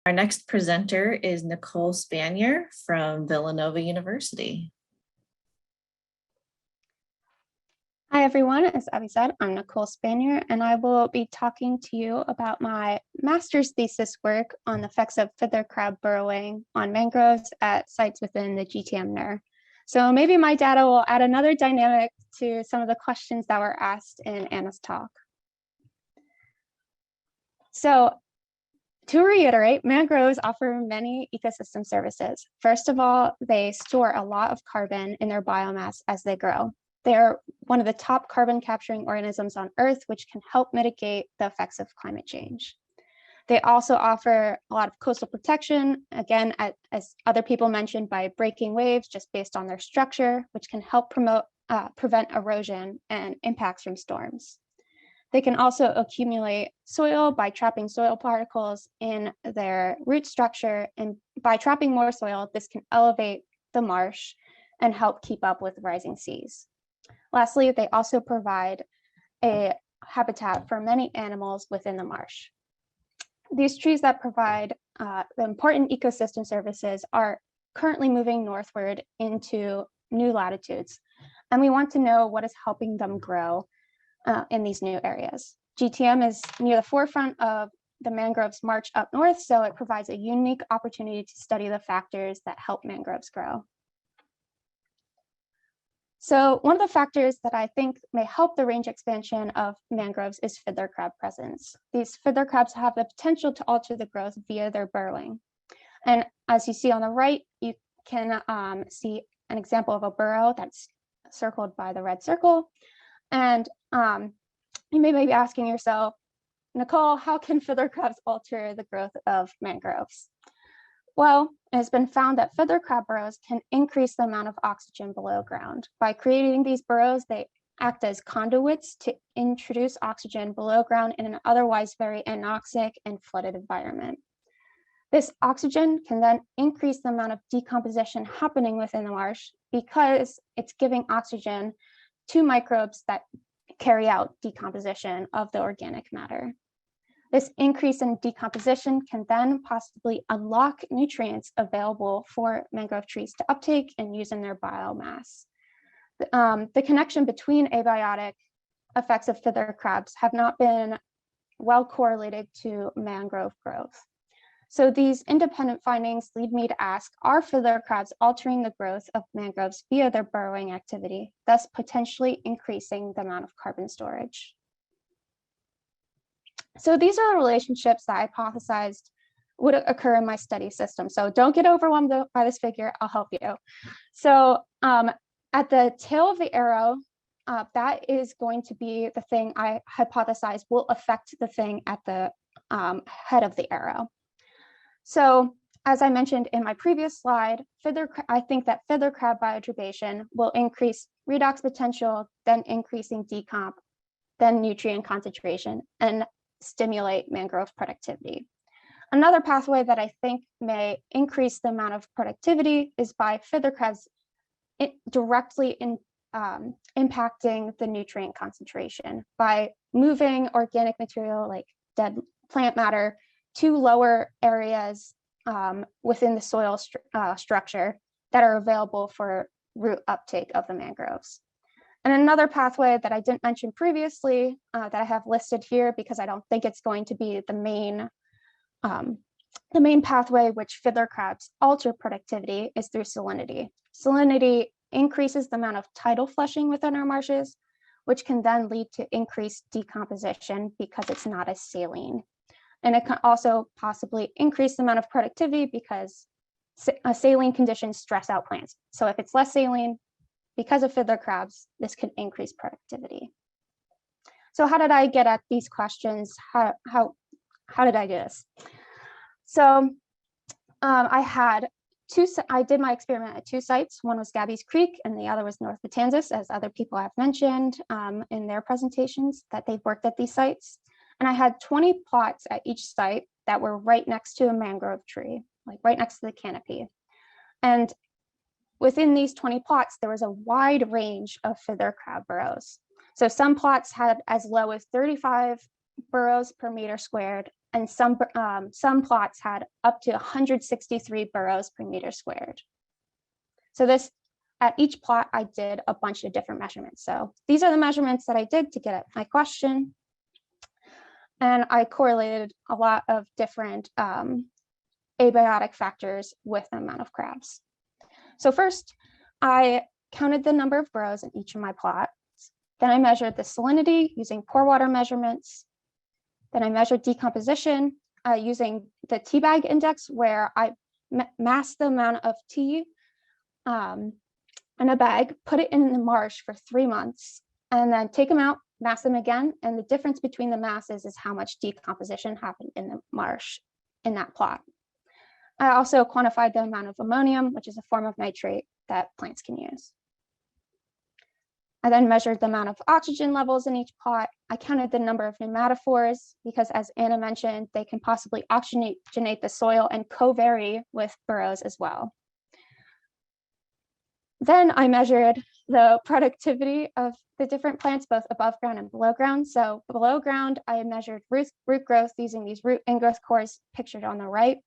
Our next presenter is Nicole Spanier from Villanova University. Hi everyone, as Abby said, I'm Nicole Spanier, and I will be talking to you about my master's thesis work on the effects of fiddler crab burrowing on mangroves at sites within the GTM NER. So maybe my data will add another dynamic to some of the questions that were asked in Anna's talk. So to reiterate, mangroves offer many ecosystem services. First of all, they store a lot of carbon in their biomass as they grow. They're one of the top carbon capturing organisms on Earth, which can help mitigate the effects of climate change. They also offer a lot of coastal protection, again, as other people mentioned, by breaking waves just based on their structure, which can help prevent erosion and impacts from storms. They can also accumulate soil by trapping soil particles in their root structure, and by trapping more soil, this can elevate the marsh and help keep up with rising seas. Lastly, they also provide a habitat for many animals within the marsh. These trees that provide the important ecosystem services are currently moving northward into new latitudes, and we want to know what is helping them grow in these new areas. GTM is near the forefront of the mangroves march up north, so it provides a unique opportunity to study the factors that help mangroves grow. So one of the factors that I think may help the range expansion of mangroves is fiddler crab presence. These fiddler crabs have the potential to alter the growth via their burrowing. And as you see on the right, you can see an example of a burrow that's circled by the red circle. And you may be asking yourself, Nicole, how can fiddler crabs alter the growth of mangroves? Well, it has been found that fiddler crab burrows can increase the amount of oxygen below ground. By creating these burrows, they act as conduits to introduce oxygen below ground in an otherwise very anoxic and flooded environment. This oxygen can then increase the amount of decomposition happening within the marsh because it's giving oxygen to microbes that carry out decomposition of the organic matter. This increase in decomposition can then possibly unlock nutrients available for mangrove trees to uptake and use in their biomass. The connection between abiotic effects of fiddler crabs have not been well correlated to mangrove growth. So these independent findings lead me to ask, are fiddler crabs altering the growth of mangroves via their burrowing activity, thus potentially increasing the amount of carbon storage? So these are the relationships that I hypothesized would occur in my study system. So don't get overwhelmed by this figure, I'll help you. So at the tail of the arrow, that is going to be the thing I hypothesize will affect the thing at the head of the arrow. So as I mentioned in my previous slide, I think that fiddler crab bioturbation will increase redox potential, then increasing decomp, then nutrient concentration, and stimulate mangrove productivity. Another pathway that I think may increase the amount of productivity is by fiddler crabs directly impacting the nutrient concentration by moving organic material like dead plant matter to lower areas within the soil structure that are available for root uptake of the mangroves. And another pathway that I didn't mention previously that I have listed here because I don't think it's going to be the main pathway which fiddler crabs alter productivity is through salinity. Salinity increases the amount of tidal flushing within our marshes, which can then lead to increased decomposition because it's not as saline. And it can also possibly increase the amount of productivity because saline conditions stress out plants. So if it's less saline, because of fiddler crabs, this can increase productivity. So how did I get at these questions? How did I do this? So I did my experiment at two sites. One was Gabby's Creek and the other was North Matanzas, as other people have mentioned in their presentations that they've worked at these sites. And I had 20 plots at each site that were right next to a mangrove tree, like right next to the canopy. And within these 20 plots, there was a wide range of fiddler crab burrows. So some plots had as low as 35 burrows per meter squared, and some plots had up to 163 burrows per meter squared. So at each plot, I did a bunch of different measurements. So these are the measurements that I did to get at my question. And I correlated a lot of different abiotic factors with the amount of crabs. So first, I counted the number of burrows in each of my plots. Then I measured the salinity using pore water measurements. Then I measured decomposition using the tea bag index, where I masked the amount of tea in a bag, put it in the marsh for 3 months, and then take them out, mass them again. And the difference between the masses is how much decomposition happened in the marsh in that plot. I also quantified the amount of ammonium, which is a form of nitrate that plants can use. I then measured the amount of oxygen levels in each plot. I counted the number of pneumatophores because, as Anna mentioned, they can possibly oxygenate the soil and co-vary with burrows as well. Then I measured the productivity of the different plants, both above ground and below ground. So below ground, I measured root growth using these root ingrowth cores pictured on the right.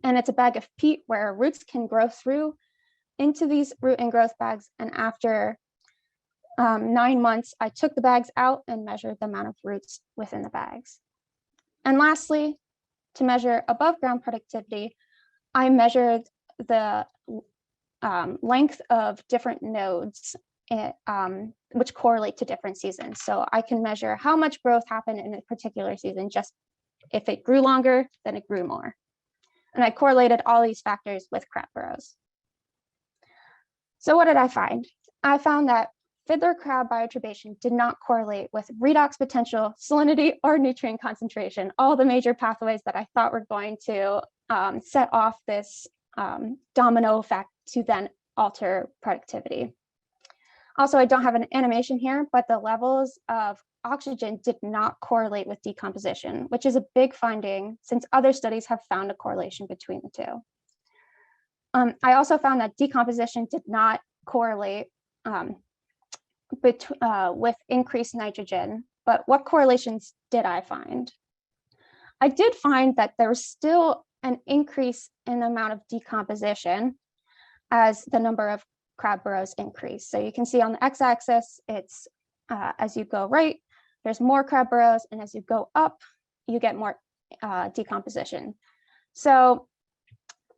And it's a bag of peat where roots can grow through into these root ingrowth bags. And after 9 months, I took the bags out and measured the amount of roots within the bags. And lastly, to measure above ground productivity, I measured the length of different nodes which correlate to different seasons. So I can measure how much growth happened in a particular season. Just if it grew longer, then it grew more. And I correlated all these factors with crab burrows. So what did I find? I found that fiddler crab bioturbation did not correlate with redox potential, salinity, or nutrient concentration, all the major pathways that I thought were going to set off this domino effect to then alter productivity. Also, I don't have an animation here, but the levels of oxygen did not correlate with decomposition, which is a big finding since other studies have found a correlation between the two. I also found that decomposition did not correlate with increased nitrogen, but what correlations did I find? I did find that there was still an increase in the amount of decomposition as the number of crab burrows increased. So you can see on the x-axis, it's as you go right, there's more crab burrows, and as you go up, you get more decomposition. So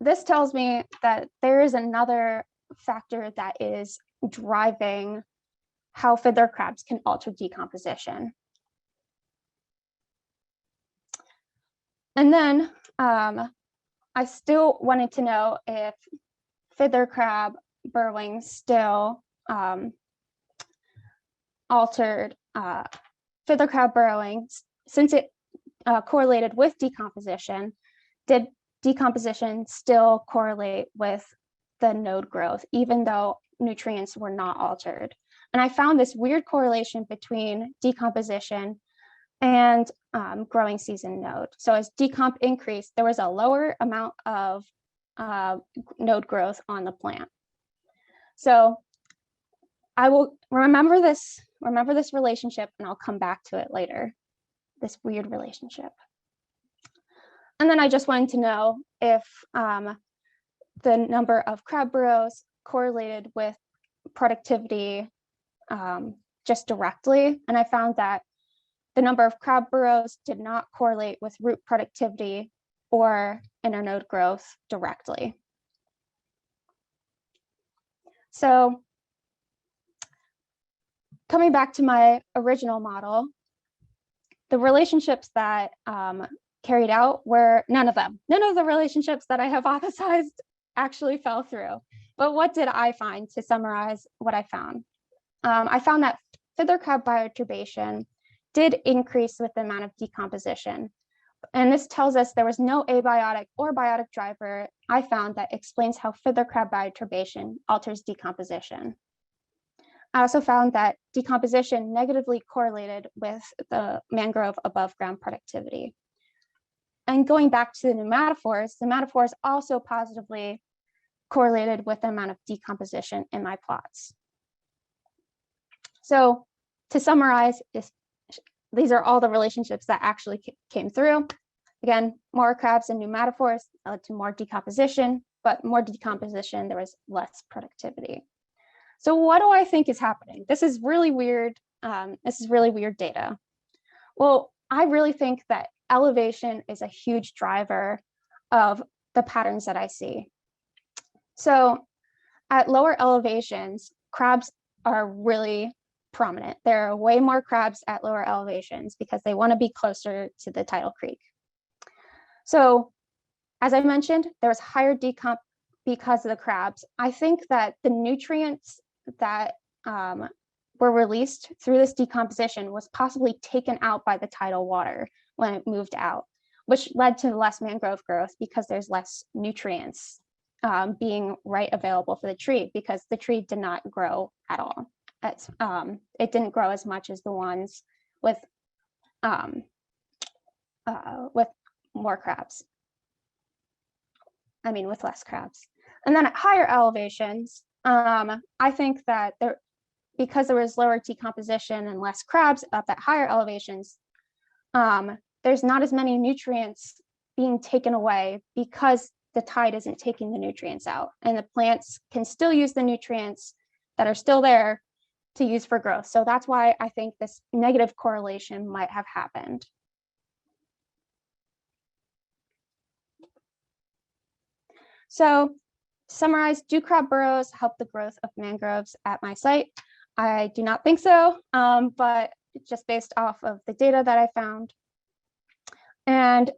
this tells me that there is another factor that is driving how fiddler crabs can alter decomposition. And then I still wanted to know if fiddler crab burrowing still altered fiddler crab burrowing, since it correlated with decomposition. Did decomposition still correlate with the node growth, even though nutrients were not altered? And I found this weird correlation between decomposition and growing season node. So as decomp increased, there was a lower amount of node growth on the plant. So I will remember this relationship, and I'll come back to it later, this weird relationship. And then I just wanted to know if the number of crab burrows correlated with productivity just directly. And I found that the number of crab burrows did not correlate with root productivity or internode growth directly. So coming back to my original model, the relationships that carried out were none of the relationships that I hypothesized actually fell through. But what did I find? To summarize what I found that fiddler crab bioturbation did increase with the amount of decomposition. And this tells us there was no abiotic or biotic driver I found that explains how fiddler crab bioturbation alters decomposition. I also found that decomposition negatively correlated with the mangrove above ground productivity. And going back to the pneumatophores also positively correlated with the amount of decomposition in my plots. So to summarize, these are all the relationships that actually came through. Again, more crabs and pneumatophores led to more decomposition, but more decomposition, there was less productivity. So what do I think is happening? This is really weird. This is really weird data. Well, I really think that elevation is a huge driver of the patterns that I see. So at lower elevations, crabs are really prominent. There are way more crabs at lower elevations because they want to be closer to the tidal creek. So as I mentioned, there was higher decomp because of the crabs. I think that the nutrients that were released through this decomposition was possibly taken out by the tidal water when it moved out, which led to less mangrove growth because there's less nutrients being available for the tree, because the tree did not grow at all. It didn't grow as much as the ones with more crabs. I mean, with less crabs. And then at higher elevations, I think that because there was lower decomposition and less crabs up at higher elevations, there's not as many nutrients being taken away because the tide isn't taking the nutrients out, and the plants can still use the nutrients that are still there to use for growth. So that's why I think this negative correlation might have happened. So to summarize, do crab burrows help the growth of mangroves at my site? I do not think so, but just based off of the data that I found. And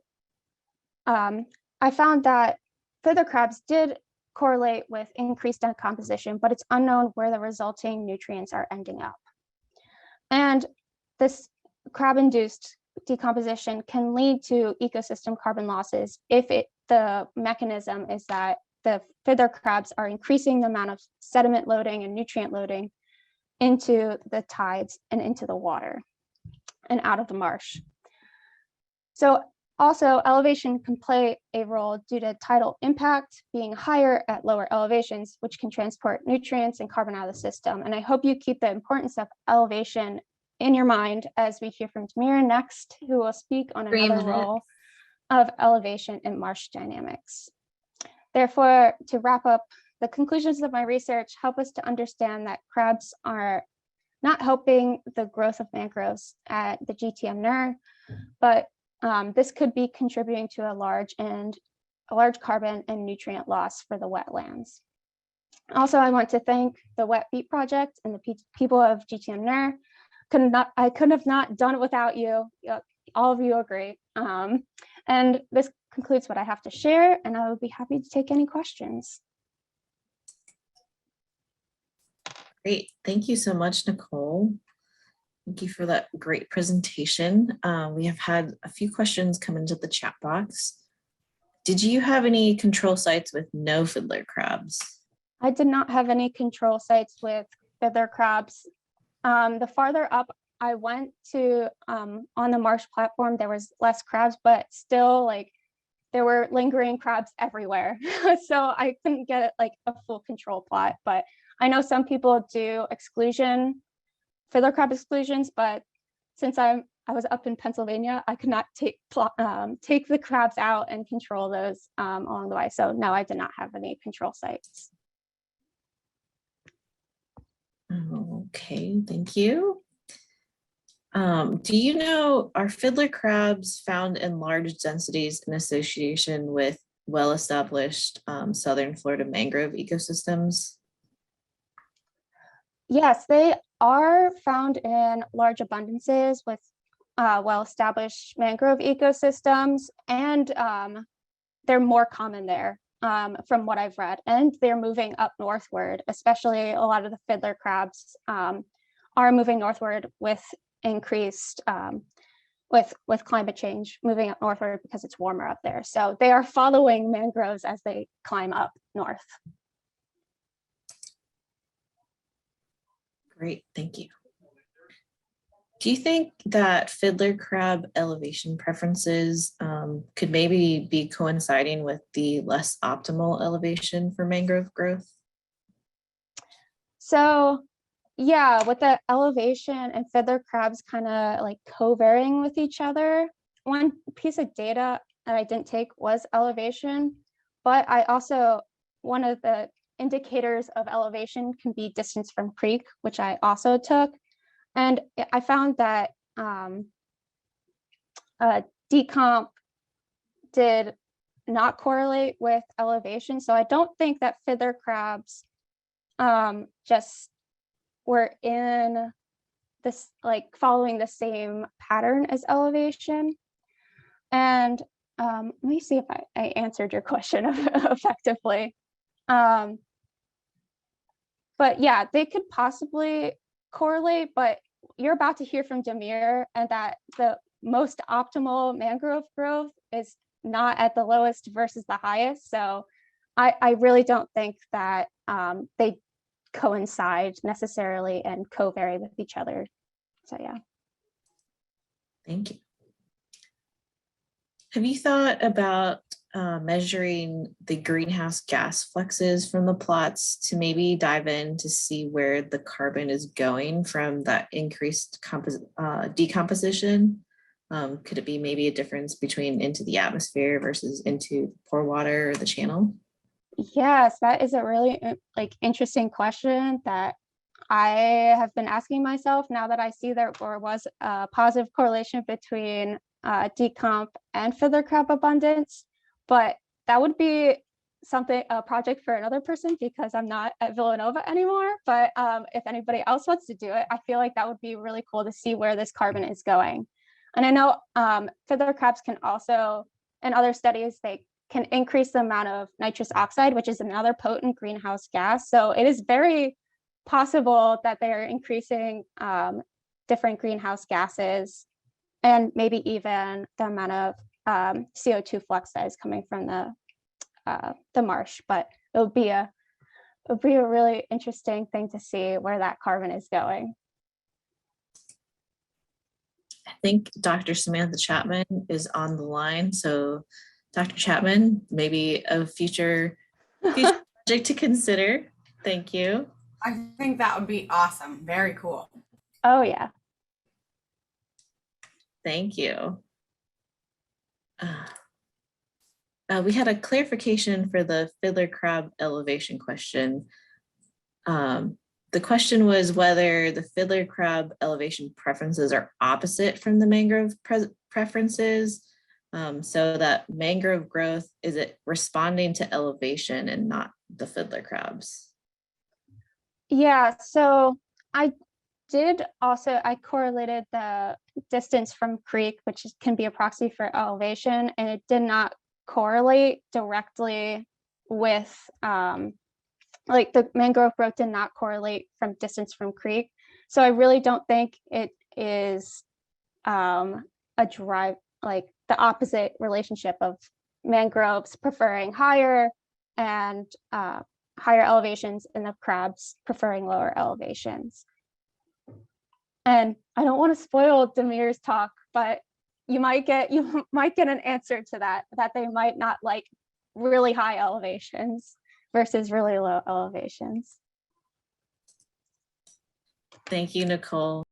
I found that fiddler crabs did correlate with increased decomposition, but it's unknown where the resulting nutrients are ending up. And this crab-induced decomposition can lead to ecosystem carbon losses if the mechanism is that the fiddler crabs are increasing the amount of sediment loading and nutrient loading into the tides and into the water and out of the marsh. So also, elevation can play a role due to tidal impact being higher at lower elevations, which can transport nutrients and carbon out of the system. And I hope you keep the importance of elevation in your mind as we hear from Tamira next, who will speak on another role of elevation in marsh dynamics. Therefore, to wrap up, the conclusions of my research help us to understand that crabs are not helping the growth of mangroves at the GTM NER, but this could be contributing to a large carbon and nutrient loss for the wetlands. Also, I want to thank the Wet Beet Project and the people of GTM NER. I could have not done it without you. All of you are great. And this concludes what I have to share, and I will be happy to take any questions. Great. Thank you so much, Nicole. Thank you for that great presentation. We have had a few questions come into the chat box. Did you have any control sites with no fiddler crabs? I did not have any control sites with fiddler crabs. The farther up I went to on the marsh platform, there was less crabs, but still there were lingering crabs everywhere. So I couldn't get a full control plot, but I know some people do fiddler crab exclusions, but since I was up in Pennsylvania, I could not take the crabs out and control those along the way. So no, I did not have any control sites. Okay, thank you. Do you know, are fiddler crabs found in large densities in association with well-established southern Florida mangrove ecosystems? Yes, they are found in large abundances with well-established mangrove ecosystems, and they're more common there from what I've read, and they're moving up northward, especially a lot of the fiddler crabs are moving northward with increased with climate change, moving up northward because it's warmer up there. So they are following mangroves as they climb up north. Great, thank you. Do you think that fiddler crab elevation preferences could maybe be coinciding with the less optimal elevation for mangrove growth? So yeah, with the elevation and fiddler crabs kind of co-varying with each other. One piece of data that I didn't take was elevation, but I also, one of the indicators of elevation can be distance from creek, which I also took. And I found that decomp did not correlate with elevation. So I don't think that fiddler crabs just were in this, like following the same pattern as elevation. And let me see if I answered your question effectively. But yeah, they could possibly correlate, but you're about to hear from Demir, and that the most optimal mangrove growth is not at the lowest versus the highest. So I really don't think that they coincide necessarily and co-vary with each other. So yeah. Thank you. Have you thought about measuring the greenhouse gas fluxes from the plots to maybe dive in to see where the carbon is going from that increased decomposition? Could it be maybe a difference between into the atmosphere versus into pore water or the channel? Yes, that is a really interesting question that I have been asking myself now that I see there was a positive correlation between decomp and fiddler crab abundance, but that would be a project for another person because I'm not at Villanova anymore. But if anybody else wants to do it, I feel like that would be really cool to see where this carbon is going. And I know fiddler crabs can also, in other studies, they can increase the amount of nitrous oxide, which is another potent greenhouse gas. So it is very possible that they're increasing different greenhouse gases and maybe even the amount of CO2 flux that is coming from the marsh. But it would be a really interesting thing to see where that carbon is going. I think Dr. Samantha Chapman is on the line. So Dr. Chapman, maybe a future project to consider. Thank you. I think that would be awesome. Very cool. Oh, yeah. Thank you. We had a clarification for the fiddler crab elevation question. The question was whether the fiddler crab elevation preferences are opposite from the mangrove preferences, so that mangrove growth, is it responding to elevation and not the fiddler crabs? Yeah, so I correlated the distance from creek, which can be a proxy for elevation, and it did not correlate directly with like the mangrove growth did not correlate from distance from creek. So I really don't think it is a drive, like the opposite relationship of mangroves preferring higher and higher elevations and the crabs preferring lower elevations. And I don't want to spoil Demir's talk, but you might get an answer to that they might not like really high elevations versus really low elevations. Thank you, Nicole.